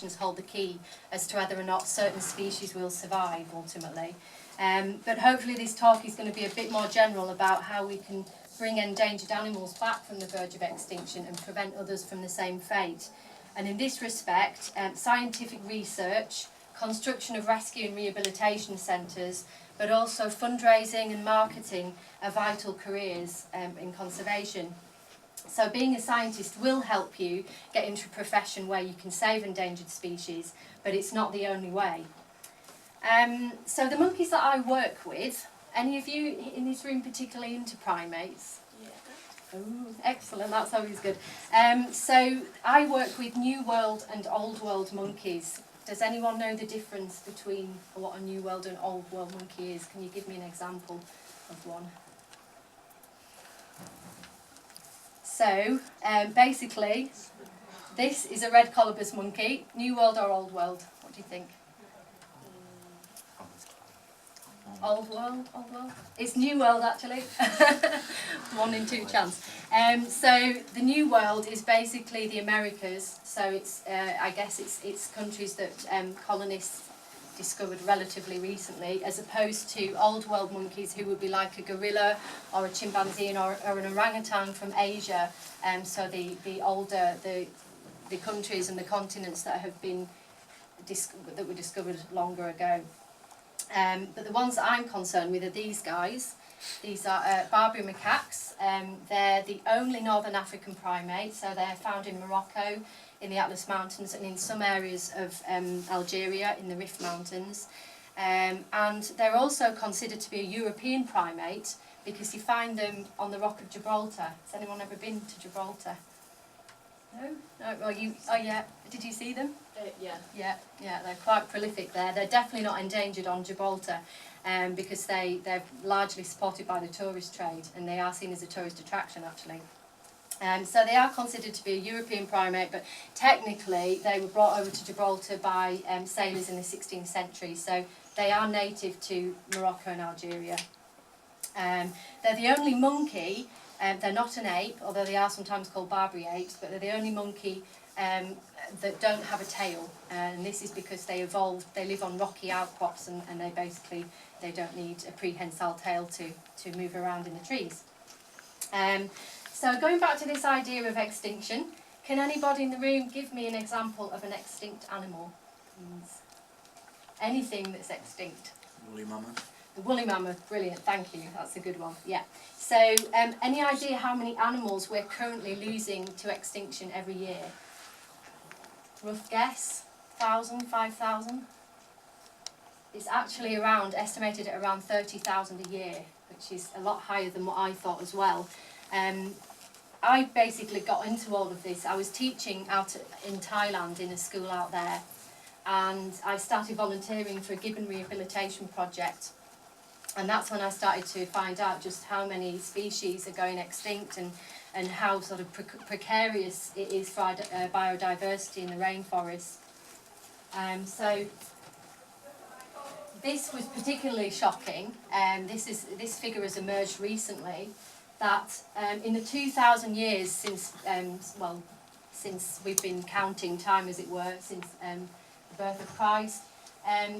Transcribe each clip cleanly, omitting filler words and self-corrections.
populations hold the key as to whether or not certain species will survive ultimately. But hopefully this talk is going to be a bit more general about how we can bring endangered animals back from the verge of extinction and prevent others from the same fate. And in this respect, scientific research, construction of rescue and rehabilitation centres, but also fundraising and marketing are vital careers in conservation. So being a scientist will help you get into a profession where you can save endangered species, but it's not the only way. So the monkeys that I work with, any of you in this room particularly into primates? Yeah. Oh, excellent, that's always good. So I work with New World and Old World monkeys. Does anyone know the difference between what a New World and Old World monkey is? Can you give me an example of one? So, basically, this is a Redcolobus monkey. New World or Old World? What do you think? Old World? Old World? It's New World, actually. 1 in 2 chance. So the New World is basically the Americas. So it's, I guess, it's countries that colonists discovered relatively recently, as opposed to Old World monkeys, who would be like a gorilla or a chimpanzee or an orangutan from Asia. So the older the countries and the continents that have been that were discovered longer ago. But the ones that I'm concerned with are these guys. These are Barbary macaques. They're the only northern African primate, so they're found in Morocco, in the Atlas Mountains, and in some areas of Algeria, in the Rift Mountains. And they're also considered to be a European primate because you find them on the Rock of Gibraltar. Has anyone ever been to Gibraltar? No? No? Well, oh yeah, did you see them? Yeah. Yeah, they're quite prolific there. They're definitely not endangered on Gibraltar because they're largely supported by the tourist trade, and they are seen as a tourist attraction actually. So they are considered to be a European primate, but technically they were brought over to Gibraltar by sailors in the 16th century, so they are native to Morocco and Algeria. They're the only monkey, they're not an ape, although they are sometimes called Barbary apes, but they're the only monkey that don't have a tail, and this is because they evolved, they live on rocky outcrops, and they don't need a prehensile tail to move around in the trees. So going back to this idea of extinction, can anybody in the room give me an example of an extinct animal, please? Anything that's extinct. Woolly mammoth. The woolly mammoth, brilliant, thank you, that's a good one, yeah. So, any idea how many animals we're currently losing to extinction every year? Rough guess? 1,000, 5,000? It's actually estimated at around 30,000 a year, which is a lot higher than what I thought as well. I basically got into all of this. I was teaching out in Thailand in a school out there, and I started volunteering for a gibbon rehabilitation project, and that's when I started to find out just how many species are going extinct and how sort of precarious it is for biodiversity in the rainforest. So this was particularly shocking, and this figure has emerged recently, that in the 2,000 years since we've been counting time, as it were, since the birth of Christ,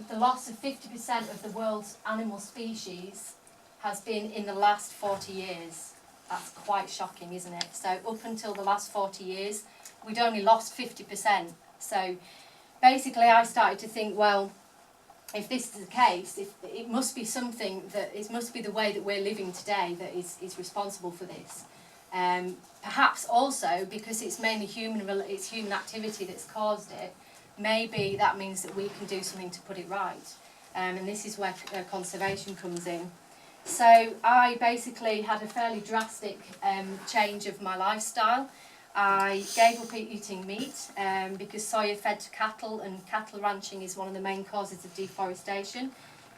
the loss of 50% of the world's animal species has been in the last 40 years. That's quite shocking, isn't it? So up until the last 40 years, we'd only lost 50%. So basically I started to think, well, if this is the case, it must be something it must be the way that we're living today that is responsible for this. Perhaps also because it's mainly human activity that's caused it. Maybe that means that we can do something to put it right, and this is where conservation comes in. So I basically had a fairly drastic change of my lifestyle. I gave up eating meat because soya fed to cattle, and cattle ranching is one of the main causes of deforestation.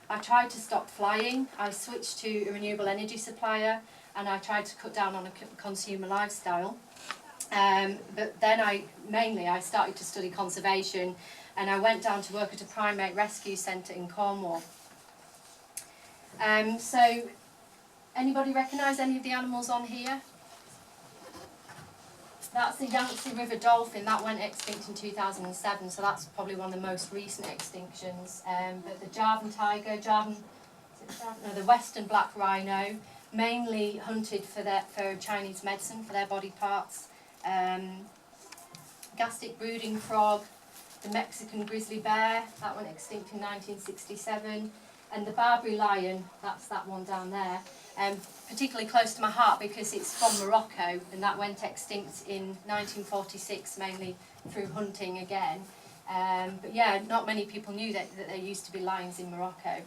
I tried to stop flying, I switched to a renewable energy supplier, and I tried to cut down on a consumer lifestyle. But then I started to study conservation, and I went down to work at a primate rescue centre in Cornwall. So anybody recognise any of the animals on here? That's the Yangtze River dolphin. That went extinct in 2007, so that's probably one of the most recent extinctions. But the Javan tiger, the western black rhino, mainly hunted for Chinese medicine, for their body parts. Gastic brooding frog, the Mexican grizzly bear, that went extinct in 1967. And the Barbary lion, that's that one down there, particularly close to my heart because it's from Morocco, and that went extinct in 1946, mainly through hunting again. But yeah, not many people knew that there used to be lions in Morocco,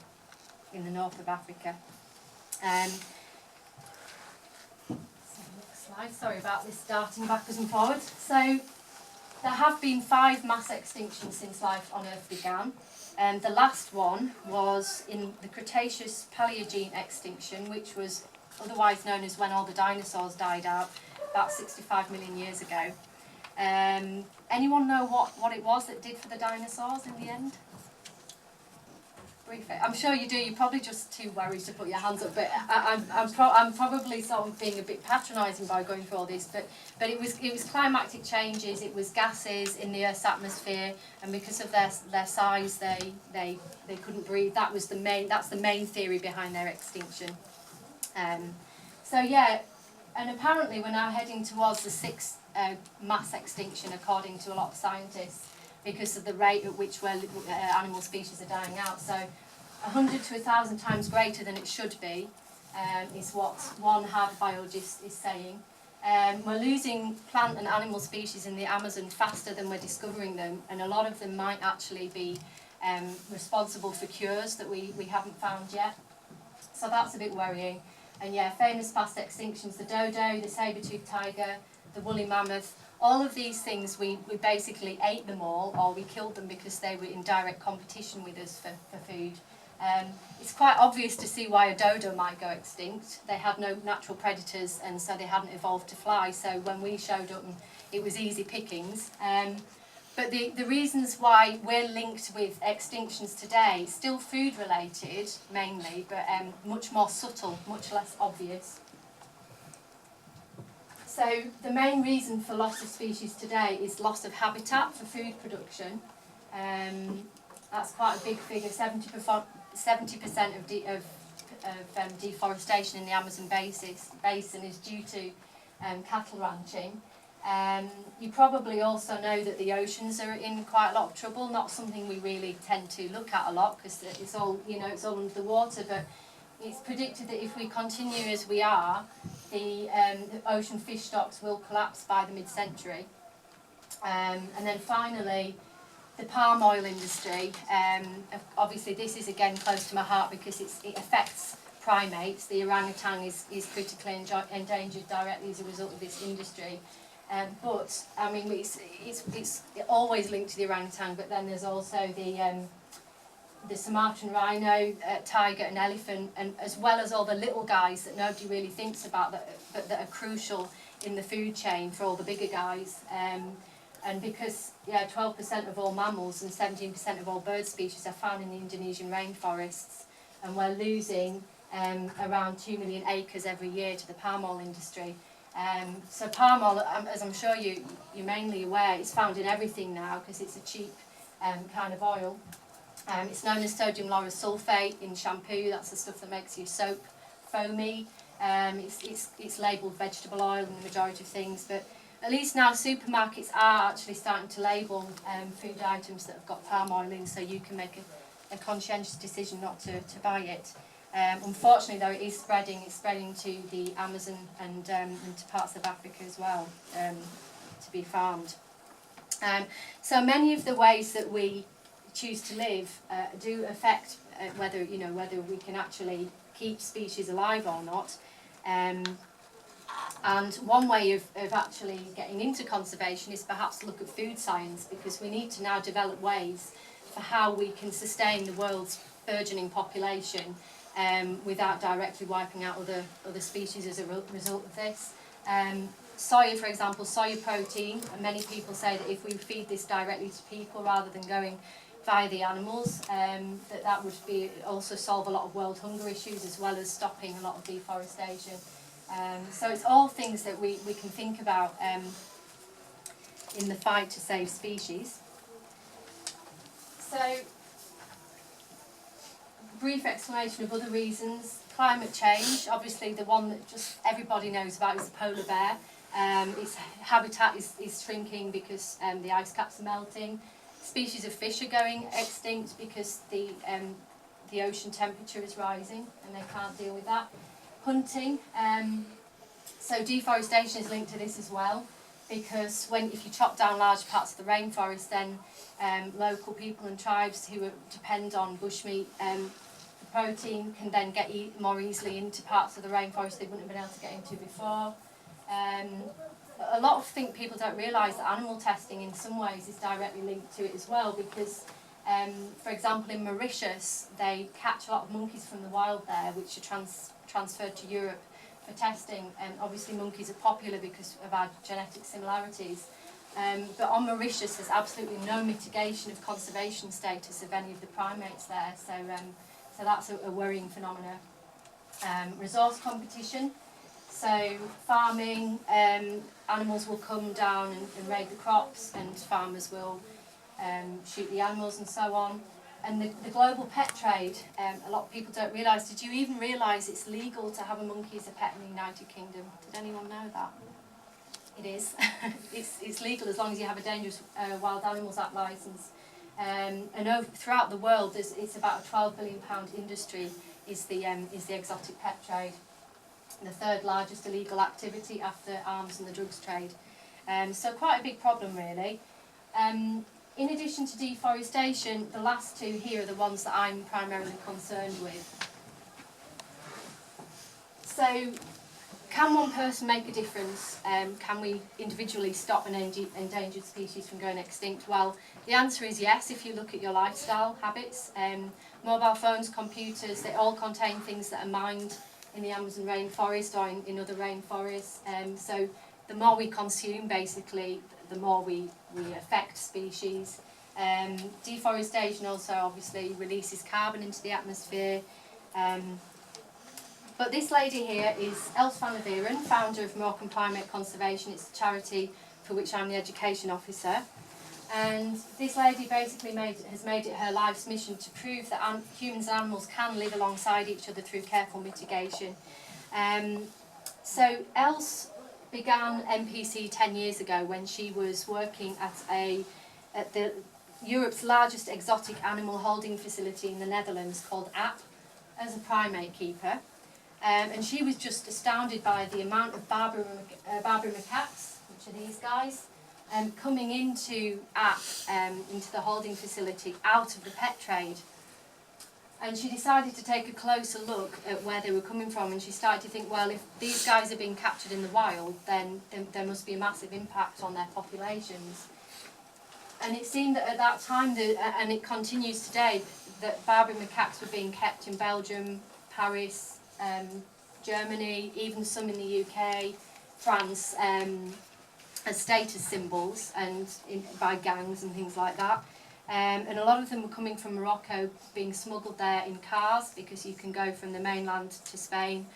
in the north of Africa. Next slide, sorry about this darting backwards and forwards. So there have been 5 mass extinctions since life on Earth began. And the last one was in the Cretaceous Paleogene extinction, which was otherwise known as when all the dinosaurs died out, about 65 million years ago. Anyone know what it was that did for the dinosaurs in the end? Briefly. I'm sure you do. You're probably just too worried to put your hands up. But I'm probably sort of being a bit patronising by going through all this. But it was climatic changes. It was gases in the Earth's atmosphere, and because of their size, they couldn't breathe. That's the main theory behind their extinction. So yeah, and apparently we're now heading towards the 6th mass extinction, according to a lot of scientists, because of the rate at which animal species are dying out. So 100 to 1,000 times greater than it should be is what one hard biologist is saying. We're losing plant and animal species in the Amazon faster than we're discovering them, and a lot of them might actually be responsible for cures that we haven't found yet. So that's a bit worrying. And yeah, famous past extinctions, the dodo, the saber-toothed tiger, the woolly mammoth, all of these things, we basically ate them all, or we killed them because they were in direct competition with us for food. It's quite obvious to see why a dodo might go extinct. They had no natural predators, and so they hadn't evolved to fly, so when we showed up, it was easy pickings. But the reasons why we're linked with extinctions today, still food related mainly, but much more subtle, much less obvious. So the main reason for loss of species today is loss of habitat for food production. That's quite a big figure. 70% of deforestation in the Amazon basin is due to cattle ranching. You probably also know that the oceans are in quite a lot of trouble. Not something we really tend to look at a lot because it's all under the water. But it's predicted that if we continue as we are, the ocean fish stocks will collapse by the mid-century. And then finally, the palm oil industry. Obviously this is again close to my heart because it affects primates. The orangutan is critically endangered directly as a result of this industry. But I mean, it's always linked to the orangutan, but then there's also the Sumatran rhino, tiger and elephant, and as well as all the little guys that nobody really thinks about, but that are crucial in the food chain for all the bigger guys. And because 12% of all mammals and 17% of all bird species are found in the Indonesian rainforests, and we're losing around 2 million acres every year to the palm oil industry. So palm oil, as I'm sure you're mainly aware, is found in everything now because it's a cheap kind of oil. It's known as sodium lauryl sulfate in shampoo. That's the stuff that makes your soap foamy. It's labelled vegetable oil in the majority of things, but at least now supermarkets are actually starting to label food items that have got palm oil in, so you can make a conscientious decision not to buy it. Unfortunately, though, it is spreading. It's spreading to the Amazon and to parts of Africa as well, to be farmed. So many of the ways that we choose to live do affect whether we can actually keep species alive or not. And one way of actually getting into conservation is perhaps to look at food science, because we need to now develop ways for how we can sustain the world's burgeoning population without directly wiping out other species as a result of this. Soya, for example, soya protein, and many people say that if we feed this directly to people rather than going via the animals, that would also solve a lot of world hunger issues as well as stopping a lot of deforestation. So it's all things that we can think about in the fight to save species. So, brief explanation of other reasons. Climate change, obviously the one that just everybody knows about is the polar bear. Its habitat is shrinking because the ice caps are melting. Species of fish are going extinct because the ocean temperature is rising and they can't deal with that. Hunting, so deforestation is linked to this as well, because if you chop down large parts of the rainforest, then local people and tribes who depend on bushmeat for protein can then get more easily into parts of the rainforest they wouldn't have been able to get into before. A lot of people don't realise that animal testing in some ways is directly linked to it as well, because for example in Mauritius they catch a lot of monkeys from the wild there which are transferred to Europe for testing, and obviously monkeys are popular because of our genetic similarities, but on Mauritius there's absolutely no mitigation of conservation status of any of the primates there, so that's a worrying phenomenon. Resource competition, so farming, animals will come down and raid the crops and farmers will shoot the animals and so on. And the global pet trade, a lot of people don't realise. Did you even realise it's legal to have a monkey as a pet in the United Kingdom? Did anyone know that? It is. It's legal as long as you have a Dangerous Wild Animals Act licence. And throughout the world, it's about a £12 billion industry is the exotic pet trade. The third largest illegal activity after arms and the drugs trade. So quite a big problem really. In addition to deforestation, the last two here are the ones that I'm primarily concerned with. So, can one person make a difference? Can we individually stop an endangered species from going extinct? Well, the answer is yes, if you look at your lifestyle habits. Mobile phones, computers, they all contain things that are mined in the Amazon rainforest or in other rainforests. So the more we consume, basically, the more we affect species. Deforestation also obviously releases carbon into the atmosphere. But this lady here is Els van der Veeren, founder of Moroccan Primate Conservation. It's a charity for which I'm the education officer. And this lady basically has made it her life's mission to prove that humans and animals can live alongside each other through careful mitigation. So Els began MPC 10 years ago when she was working at the Europe's largest exotic animal holding facility in the Netherlands called AP as a primate keeper. And she was just astounded by the amount of Barbary macaques, which are these guys, coming into AP, into the holding facility, out of the pet trade. And she decided to take a closer look at where they were coming from, and she started to think, well, if these guys are being captured in the wild, then there must be a massive impact on their populations. And it seemed that at that time, and it continues today, that Barbary macaques were being kept in Belgium, Paris, Germany, even some in the UK, France, as status symbols and by gangs and things like that. And a lot of them were coming from Morocco, being smuggled there in cars, because you can go from the mainland to Spain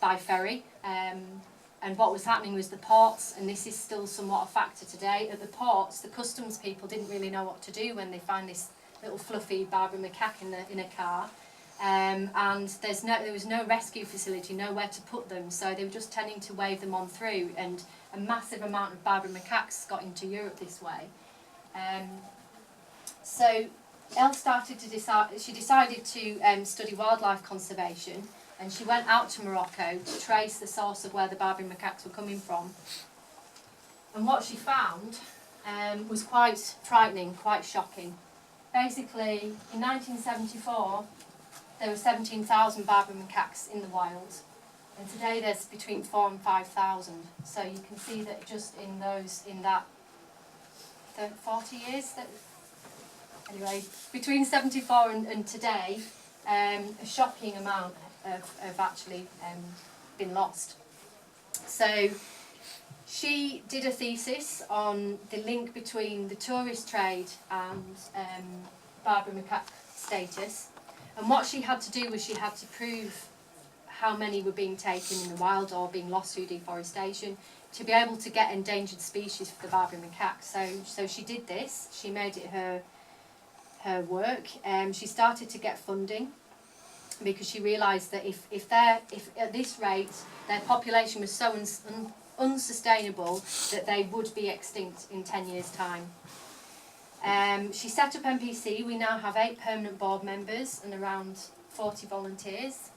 by ferry. And what was happening was the ports, and this is still somewhat a factor today, at the ports the customs people didn't really know what to do when they find this little fluffy Barbary macaque in a car. And there was no rescue facility, nowhere to put them, so they were just tending to wave them on through, and a massive amount of Barbary macaques got into Europe this way. So Elle decided to study wildlife conservation, and she went out to Morocco to trace the source of where the Barbary macaques were coming from. And what she found was quite frightening, quite shocking. Basically, in 1974, there were 17,000 Barbary macaques in the wild, and today there's between 4,000 and 5,000. So you can see that just in that 40 years, anyway, between 74 and today, a shocking amount have actually been lost. So she did a thesis on the link between the tourist trade and Barbary macaque status. And what she had to do was she had to prove how many were being taken in the wild or being lost through deforestation. to be able to get endangered species for the Barbary macaque. So she did this. She made it her work. She started to get funding because she realised that if at this rate their population was so unsustainable that they would be extinct in 10 years' time. She set up MPC. We now have 8 permanent board members and around 40 volunteers.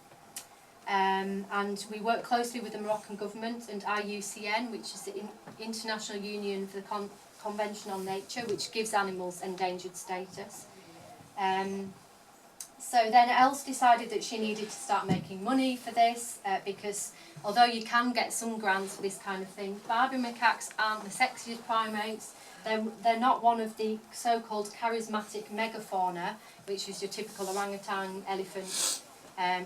And we work closely with the Moroccan government and IUCN, which is the International Union for the Convention on Nature, which gives animals endangered status. So then Els decided that she needed to start making money for this, because although you can get some grants for this kind of thing, Barbary macaques aren't the sexiest primates. They're not one of the so-called charismatic megafauna, which is your typical orangutan, elephant,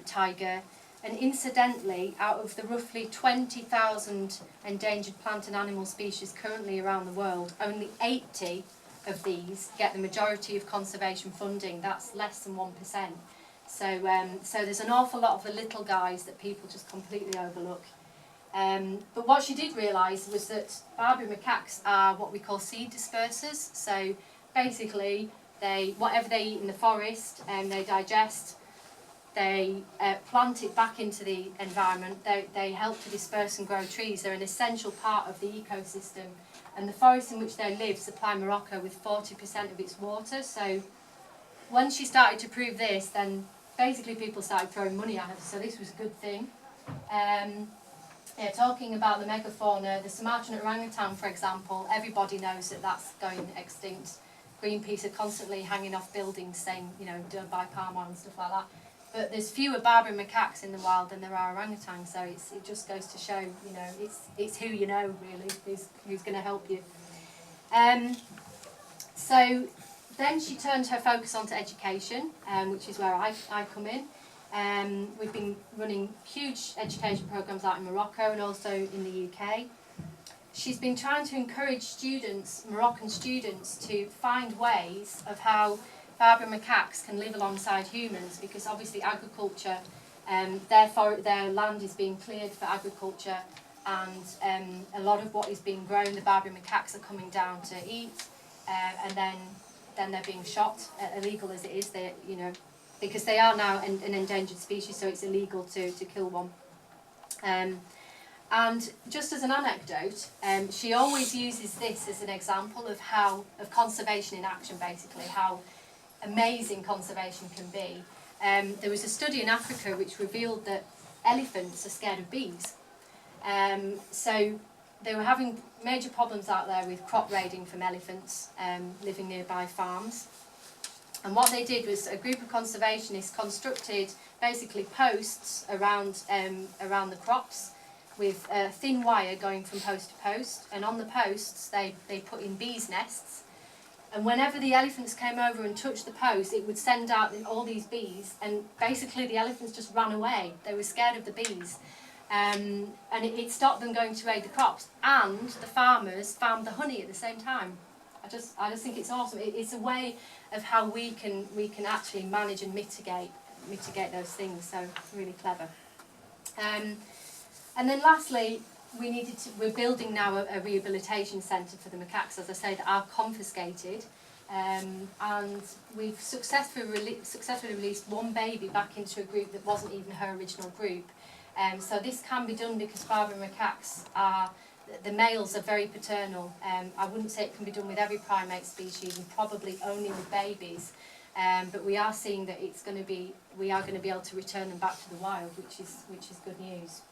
tiger. And incidentally, out of the roughly 20,000 endangered plant and animal species currently around the world, only 80 of these get the majority of conservation funding. That's less than 1%. So there's an awful lot of the little guys that people just completely overlook. But what she did realise was that Barbary macaques are what we call seed dispersers. So basically, whatever they eat in the forest, they digest. They plant it back into the environment. They help to disperse and grow trees. They're an essential part of the ecosystem. And the forests in which they live supply Morocco with 40% of its water. So when she started to prove this, then basically people started throwing money at her. So this was a good thing. Talking about the megafauna, the Sumatran orangutan, for example, everybody knows that that's going extinct. Greenpeace are constantly hanging off buildings saying, you know, don't buy palm oil and stuff like that. But there's fewer Barbary macaques in the wild than there are orangutans, so it just goes to show, you know, it's who you know, really, who's going to help you. So then she turned her focus onto education, which is where I come in. We've been running huge education programmes out in Morocco and also in the UK. She's been trying to encourage students, Moroccan students, to find ways of how Barbary macaques can live alongside humans, because obviously agriculture, their land is being cleared for agriculture, and a lot of what is being grown, the Barbary macaques are coming down to eat, and then they're being shot, illegal as it is, you know, because they are now an endangered species, so it's illegal to kill one. And just as an anecdote, she always uses this as an example of conservation in action, basically, how amazing conservation can be. There was a study in Africa which revealed that elephants are scared of bees. So they were having major problems out there with crop raiding from elephants living nearby farms. And what they did was a group of conservationists constructed basically posts around the crops with thin wire going from post to post. And on the posts they put in bees' nests. And whenever the elephants came over and touched the post, it would send out all these bees, and basically the elephants just ran away. They were scared of the bees. And it stopped them going to raid the crops. And the farmers farmed the honey at the same time. I just think it's awesome. It's a way of how we can actually manage and mitigate those things. So really clever. And then lastly, we're building now a rehabilitation centre for the macaques, as I say, that are confiscated, and we've successfully released one baby back into a group that wasn't even her original group. So this can be done because Barbary macaques the males are very paternal. I wouldn't say it can be done with every primate species, and probably only with babies. But we are seeing that we are going to be able to return them back to the wild, which is good news.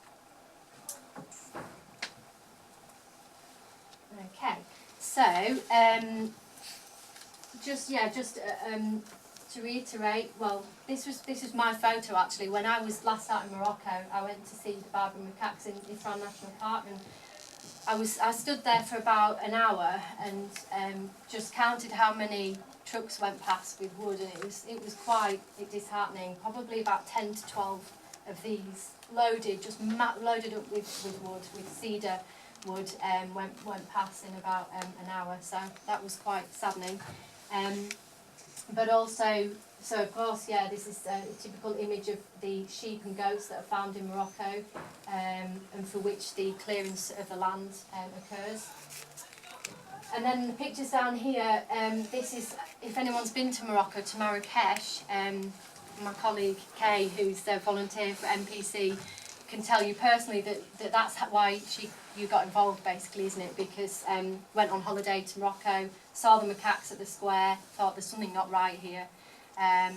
Okay, so to reiterate, well, this was my photo actually. When I was last out in Morocco, I went to see the Barbary macaques in Ifran National Park, and I stood there for about an hour and just counted how many trucks went past with wood, and it was quite disheartening. Probably about 10 to 12 of these loaded up with wood, with cedar wood, went past in about an hour. So that was quite saddening. but also, so of course, yeah, this is a typical image of the sheep and goats that are found in Morocco, and for which the clearance of the land occurs. And then the pictures down here, this is, if anyone's been to Morocco, to Marrakesh, my colleague Kay, who's a volunteer for MPC, can tell you personally that that's why you got involved, basically, isn't it? Because went on holiday to Morocco, saw the macaques at the square, thought there's something not right here, and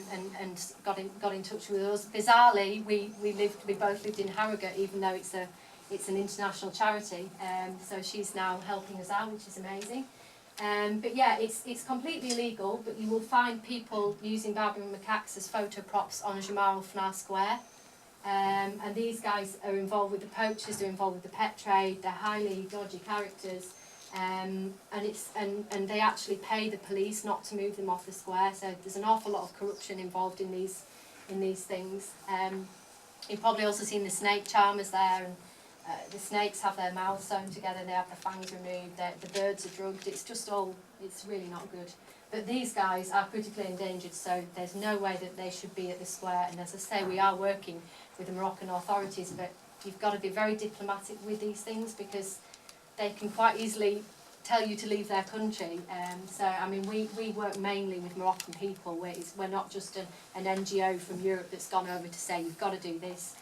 got in touch with us. Bizarrely, we both lived in Harrogate, even though it's an international charity. So she's now helping us out, which is amazing. But yeah, it's completely illegal, but you will find people using Barbary macaques as photo props on Jemaa al-Fna Square. And these guys are involved with the poachers, they're involved with the pet trade, they're highly dodgy characters, and they actually pay the police not to move them off the square, so there's an awful lot of corruption involved in these things. You've probably also seen the snake charmers there, and the snakes have their mouths sewn together, they have their fangs removed, the birds are drugged, it's really not good. But these guys are critically endangered, so there's no way that they should be at the square, and as I say, we are working with the Moroccan authorities, but you've got to be very diplomatic with these things because they can quite easily tell you to leave their country. So, I mean, we work mainly with Moroccan people. We're not just an NGO from Europe that's gone over to say, you've got to do this.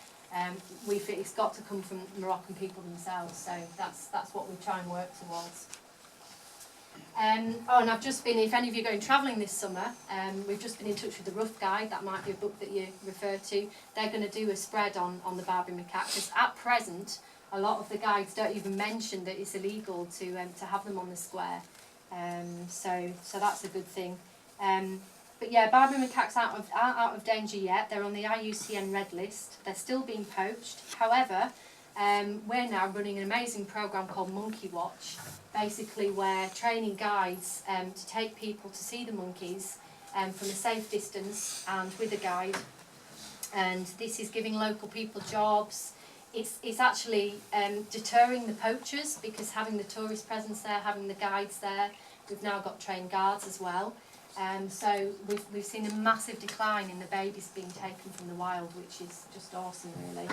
It's got to come from Moroccan people themselves, so that's what we try and work towards. And I've just been, if any of you are going travelling this summer, we've just been in touch with the Rough Guide, that might be a book that you refer to. They're going to do a spread on the Barbary macaque, because at present, a lot of the guides don't even mention that it's illegal to have them on the square. So that's a good thing. But yeah, Barbary macaques aren't out of danger yet. They're on the IUCN Red List. They're still being poached. However, we're now running an amazing programme called Monkey Watch, basically we're training guides to take people to see the monkeys from a safe distance and with a guide. And this is giving local people jobs. It's actually deterring the poachers, because having the tourist presence there, having the guides there, we've now got trained guards as well. So we've seen a massive decline in the babies being taken from the wild, which is just awesome, really.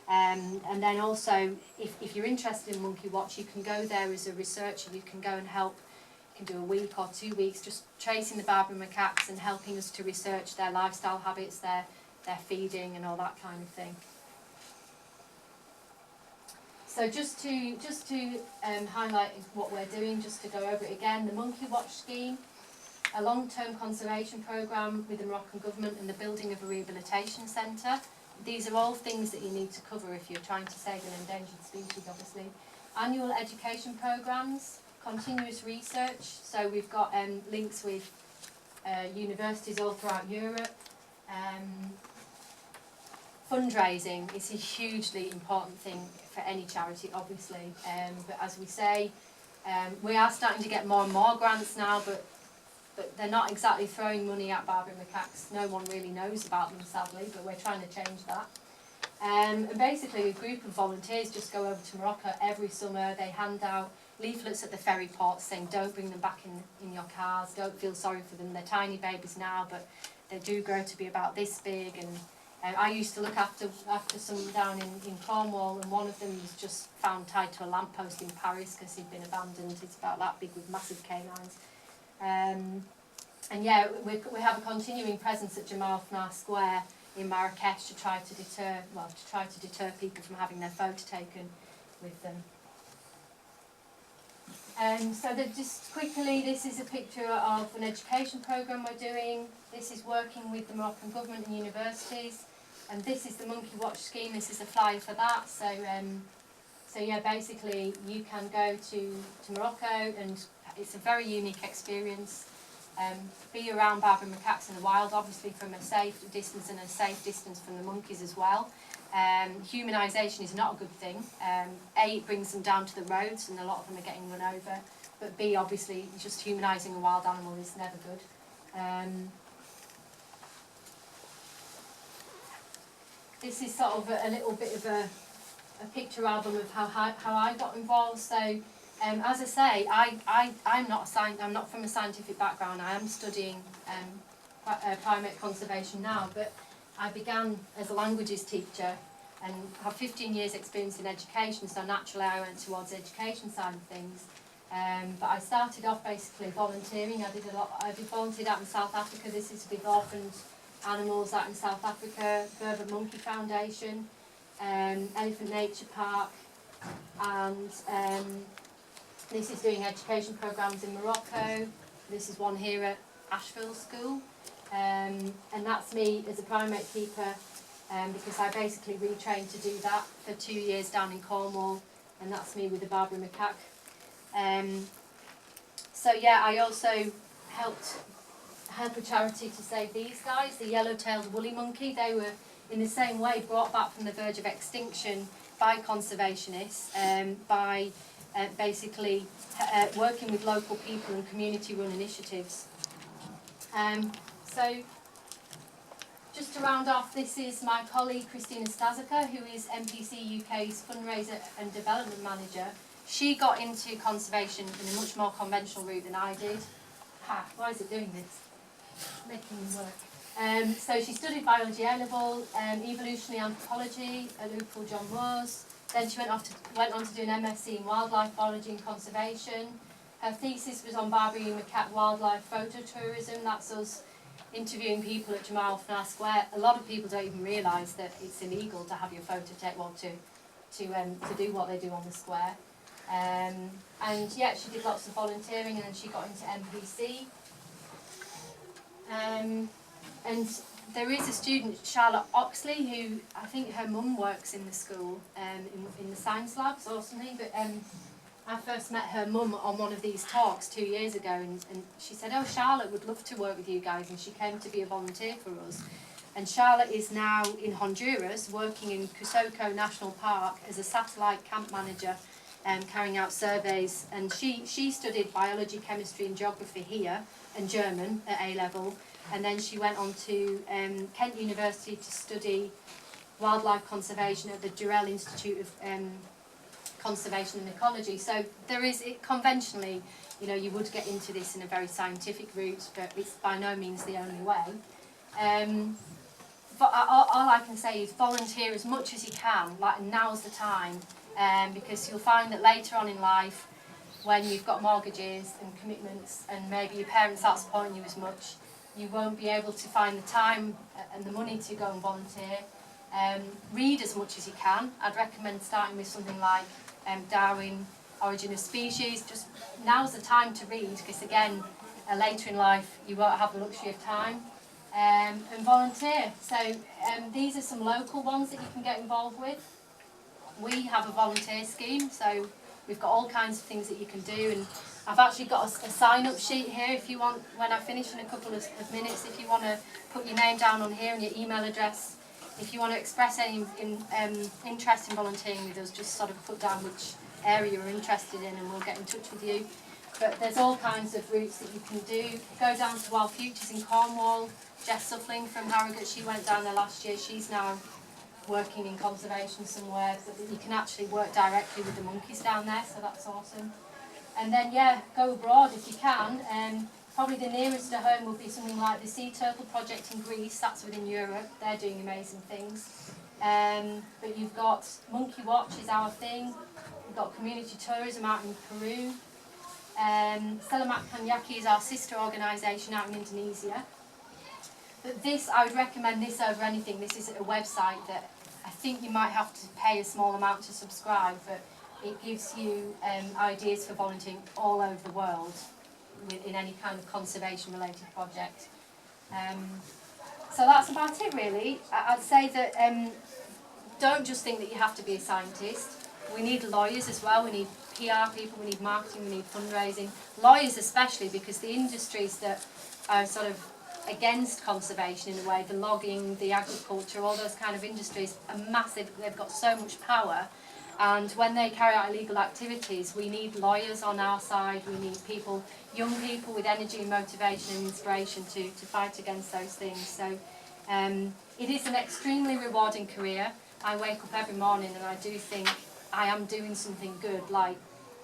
And then also, if you're interested in Monkey Watch, you can go there as a researcher. You can go and help. You can do a week or 2 weeks just tracing the Barbary macaques and helping us to research their lifestyle habits, their feeding and all that kind of thing. So just to highlight what we're doing, just to go over it again, the Monkey Watch scheme, a long-term conservation programme with the Moroccan government and the building of a rehabilitation centre. These are all things that you need to cover if you're trying to save an endangered species, obviously. Annual education programmes, continuous research, so we've got links with universities all throughout Europe. Fundraising is a hugely important thing for any charity, obviously, but as we say, we are starting to get more and more grants now, but they're not exactly throwing money at Barbary macaques. No one really knows about them, sadly, but we're trying to change that. And basically, a group of volunteers just go over to Morocco every summer. They hand out leaflets at the ferry ports saying, don't bring them back in your cars, don't feel sorry for them. They're tiny babies now, but they do grow to be about this big. And I used to look after some down in Cornwall, and one of them was just found tied to a lamppost in Paris because he'd been abandoned. It's about that big with massive canines. And yeah, we have a continuing presence at Jemaa al-Fna Square in Marrakesh to try to deter people from having their photo taken with them. So that just quickly, this is a picture of an education programme we're doing. This is working with the Moroccan government and universities, and this is the Monkey Watch scheme. This is a flyer for that. So yeah, basically you can go to Morocco, and it's a very unique experience. Be around Barbary macaques in the wild, obviously from a safe distance and a safe distance from the monkeys as well. Humanisation is not a good thing. A, it brings them down to the roads and a lot of them are getting run over, but B, obviously just humanising a wild animal is never good. This is sort of a little bit of a picture album of how I got involved. So As I say, I'm not from a scientific background. I am studying primate conservation now, but I began as a languages teacher and have 15 years experience in education, so naturally I went towards the education side of things. But I started off basically volunteering. I volunteered out in South Africa. This is with orphaned animals out in South Africa, Barbary Monkey Foundation, Elephant Nature Park, and this is doing education programmes in Morocco. This is one here at Asheville School, and that's me as a primate keeper, because I basically retrained to do that for 2 years down in Cornwall, and that's me with the Barbary macaque. So yeah, I also helped a charity to save these guys, the yellow-tailed woolly monkey. They were in the same way brought back from the verge of extinction by conservationists, by basically working with local people and community-run initiatives. So just to round off, this is my colleague Christina Stazica, who is MPC UK's fundraiser and development manager. She got into conservation in a much more conventional route than I did. Why is it doing this? Making me work. So she studied biology A-level, evolutionary anthropology at Liverpool John Moores. Then she went on to do an MSc in wildlife biology and conservation. Her thesis was on Barbary macaque wildlife phototourism. That's us interviewing people at Jamal Fnar Square. A lot of people don't even realise that it's illegal to have your photo taken, well, to do what they do on the square. And yeah, she did lots of volunteering, and then she got into MPC. And there is a student, Charlotte Oxley, who I think her mum works in the school, in the science labs or something, but I first met her mum on one of these talks 2 years ago, and she said, oh, Charlotte would love to work with you guys, and she came to be a volunteer for us. And Charlotte is now in Honduras, working in Cusco National Park as a satellite camp manager, carrying out surveys. And she studied biology, chemistry and geography here, and German at A-level. And then she went on to Kent University to study wildlife conservation at the Durrell Institute of Conservation and Ecology. So there is, conventionally, you know, you would get into this in a very scientific route, but it's by no means the only way. But all I can say is volunteer as much as you can, like now's the time, because you'll find that later on in life, when you've got mortgages and commitments and maybe your parents aren't supporting you as much, you won't be able to find the time and the money to go and volunteer. Read as much as you can. I'd recommend starting with something like Darwin, Origin of Species. Just now's the time to read, because again, later in life you won't have the luxury of time. And volunteer. So these are some local ones that you can get involved with. We have a volunteer scheme, so we've got all kinds of things that you can do, and I've actually got a sign-up sheet here if you want, when I finish in a couple of minutes, if you want to put your name down on here and your email address. If you want to express any interest in volunteering with us, just sort of put down which area you're interested in and we'll get in touch with you. But there's all kinds of routes that you can do. Go down to Wild Futures in Cornwall. Jess Suffling from Harrogate, she went down there last year. She's now working in conservation somewhere, but you can actually work directly with the monkeys down there, so that's awesome. And then, yeah, go abroad if you can. Probably the nearest to home would be something like the Sea Turtle Project in Greece. That's within Europe. They're doing amazing things. But you've got Monkey Watch is our thing. We've got community tourism out in Peru. Selamat Kanyaki is our sister organisation out in Indonesia. But this, I would recommend this over anything. This is a website that I think you might have to pay a small amount to subscribe, but it gives you ideas for volunteering all over the world in any kind of conservation-related project. So that's about it, really. I'd say that don't just think that you have to be a scientist. We need lawyers as well. We need PR people. We need marketing. We need fundraising. Lawyers especially, because the industries that are sort of against conservation in a way, the logging, the agriculture, all those kind of industries are massive. They've got so much power, and when they carry out illegal activities, we need lawyers on our side. We need people, young people with energy and motivation and inspiration to fight against those things. So it is an extremely rewarding career. I wake up every morning and I do think I am doing something good. Like,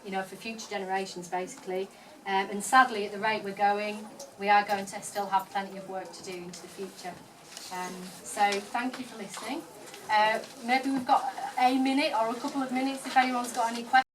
you know, for future generations basically. And sadly, at the rate we're going, we are going to still have plenty of work to do into the future. So thank you for listening. Maybe we've got a minute or a couple of minutes if anyone's got any questions.